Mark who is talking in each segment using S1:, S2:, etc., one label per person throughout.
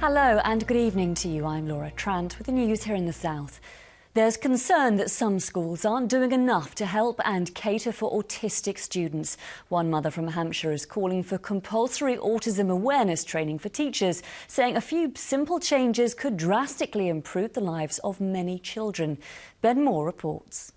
S1: Hello and good evening to you. I'm Laura Trant with the news here in the south. There's concern that some schools aren't doing enough to help and cater for autistic students. One mother from Hampshire is calling for compulsory autism awareness training for teachers, saying a few simple changes could drastically improve the lives of many children. Ben Moore reports.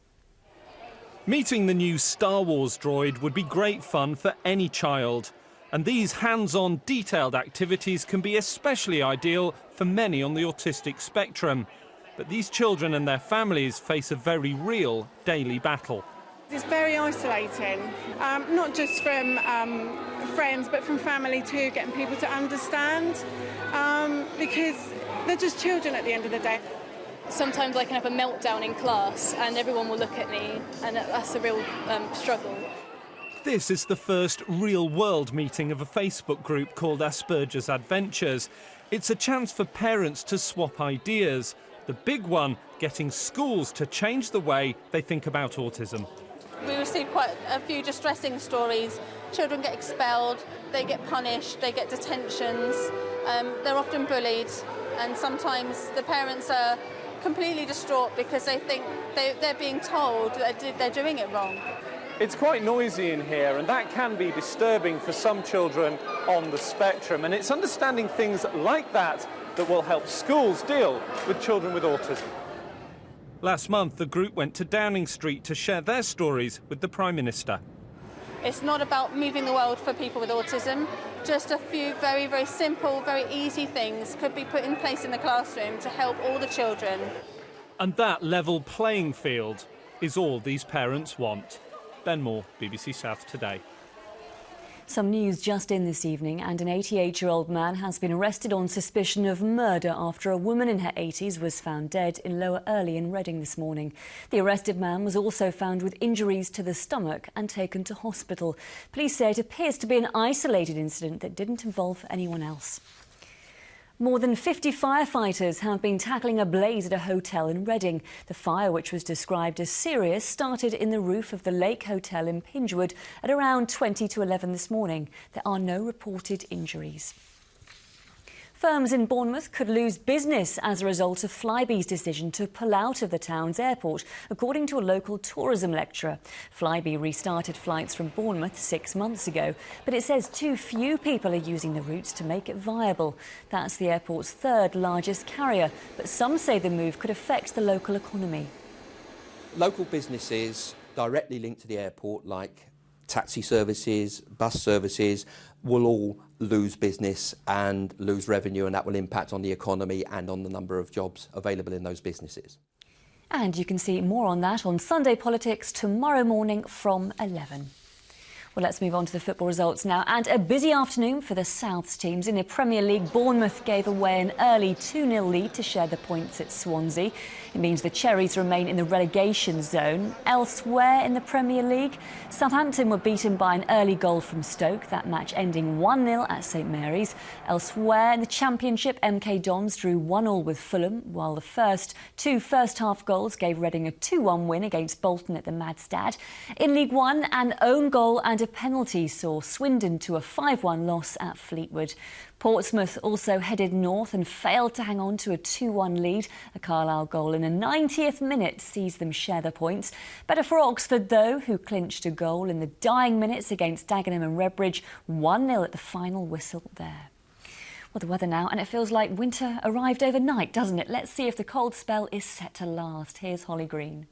S2: Meeting the new Star Wars droid would be great fun for any child. And these hands-on, detailed activities can be especially ideal for many on the autistic spectrum. But these children and their families face a very real daily battle.
S3: It's very isolating, not just from friends, but from family too, getting people to understand, because they're just children at the end of the day.
S4: Sometimes I can have a meltdown in class and everyone will look at me, and that's a real struggle.
S2: This is the first real-world meeting of a Facebook group called Asperger's Adventures. It's a chance for parents to swap ideas. The big one, getting schools to change the way they think about autism.
S4: We receive quite a few distressing stories. Children get expelled, they get punished, they get detentions, they're often bullied, and sometimes the parents are completely distraught because they think they're being told that they're doing it wrong.
S5: It's quite noisy in here, and that can be disturbing for some children on the spectrum, and it's understanding things like that that will help schools deal with children with autism.
S2: Last month, the group went to Downing Street to share their stories with the Prime Minister.
S4: It's not about moving the world for people with autism. Just a few very, very simple, very easy things could be put in place in the classroom to help all the children.
S2: And that level playing field is all these parents want. Ben Moore, BBC South Today.
S1: Some news just in this evening, and an 88-year-old man has been arrested on suspicion of murder after a woman in her 80s was found dead in Lower Earley in Reading this morning. The arrested man was also found with injuries to the stomach and taken to hospital. Police say it appears to be an isolated incident that didn't involve anyone else. More than 50 firefighters have been tackling a blaze at a hotel in Reading. The fire, which was described as serious, started in the roof of the Lake Hotel in Pingewood at around 20 to 11 this morning. There are no reported injuries. Firms in Bournemouth could lose business as a result of Flybe's decision to pull out of the town's airport, according to a local tourism lecturer. Flybe restarted flights from Bournemouth 6 months ago, but it says too few people are using the routes to make it viable. That's the airport's third largest carrier, but some say the move could affect the local economy.
S6: Local businesses directly linked to the airport, like taxi services, bus services, will all lose business and lose revenue, and that will impact on the economy and on the number of jobs available in those businesses.
S1: And you can see more on that on Sunday Politics tomorrow morning from 11. Well, let's move on to the football results now. And a busy afternoon for the Souths teams. In the Premier League, Bournemouth gave away an early 2-0 lead to share the points at Swansea. It means the Cherries remain in the relegation zone. Elsewhere in the Premier League, Southampton were beaten by an early goal from Stoke, that match ending 1-0 at St Mary's. Elsewhere in the Championship, MK Dons drew 1-1 with Fulham, while the two first-half goals gave Reading a 2-1 win against Bolton at the Madstad. In League One, an own goal and a penalty saw Swindon to a 5-1 loss at Fleetwood. Portsmouth also headed north and failed to hang on to a 2-1 lead. A Carlisle goal in the 90th minute sees them share the points. Better for Oxford, though, who clinched a goal in the dying minutes against Dagenham and Redbridge. 1-0 at the final whistle there. Well, the weather now, and it feels like winter arrived overnight, doesn't it? Let's see if the cold spell is set to last. Here's Holly Green.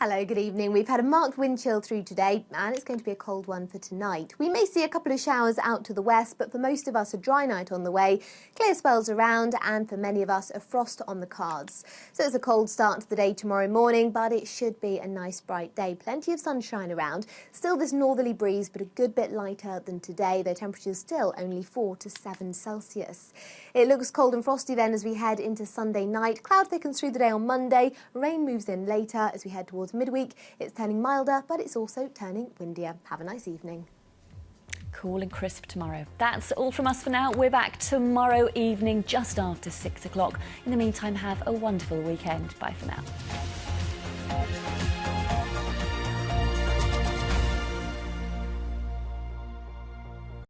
S7: Hello, good evening. We've had a marked wind chill through today, and it's going to be a cold one for tonight. We may see a couple of showers out to the west, but for most of us a dry night on the way, clear spells around, and for many of us a frost on the cards. So it's a cold start to the day tomorrow morning, but it should be a nice bright day. Plenty of sunshine around. Still this northerly breeze, but a good bit lighter than today, though temperatures still only 4 to 7 Celsius. It looks cold and frosty then as we head into Sunday night. Cloud thickens through the day on Monday. Rain moves in later as we head towards midweek. It's turning milder, but it's also turning windier. Have a nice evening.
S1: Cool and crisp tomorrow. That's all from us for now. We're back tomorrow evening just after 6 o'clock. In the meantime, have a wonderful weekend. Bye for now.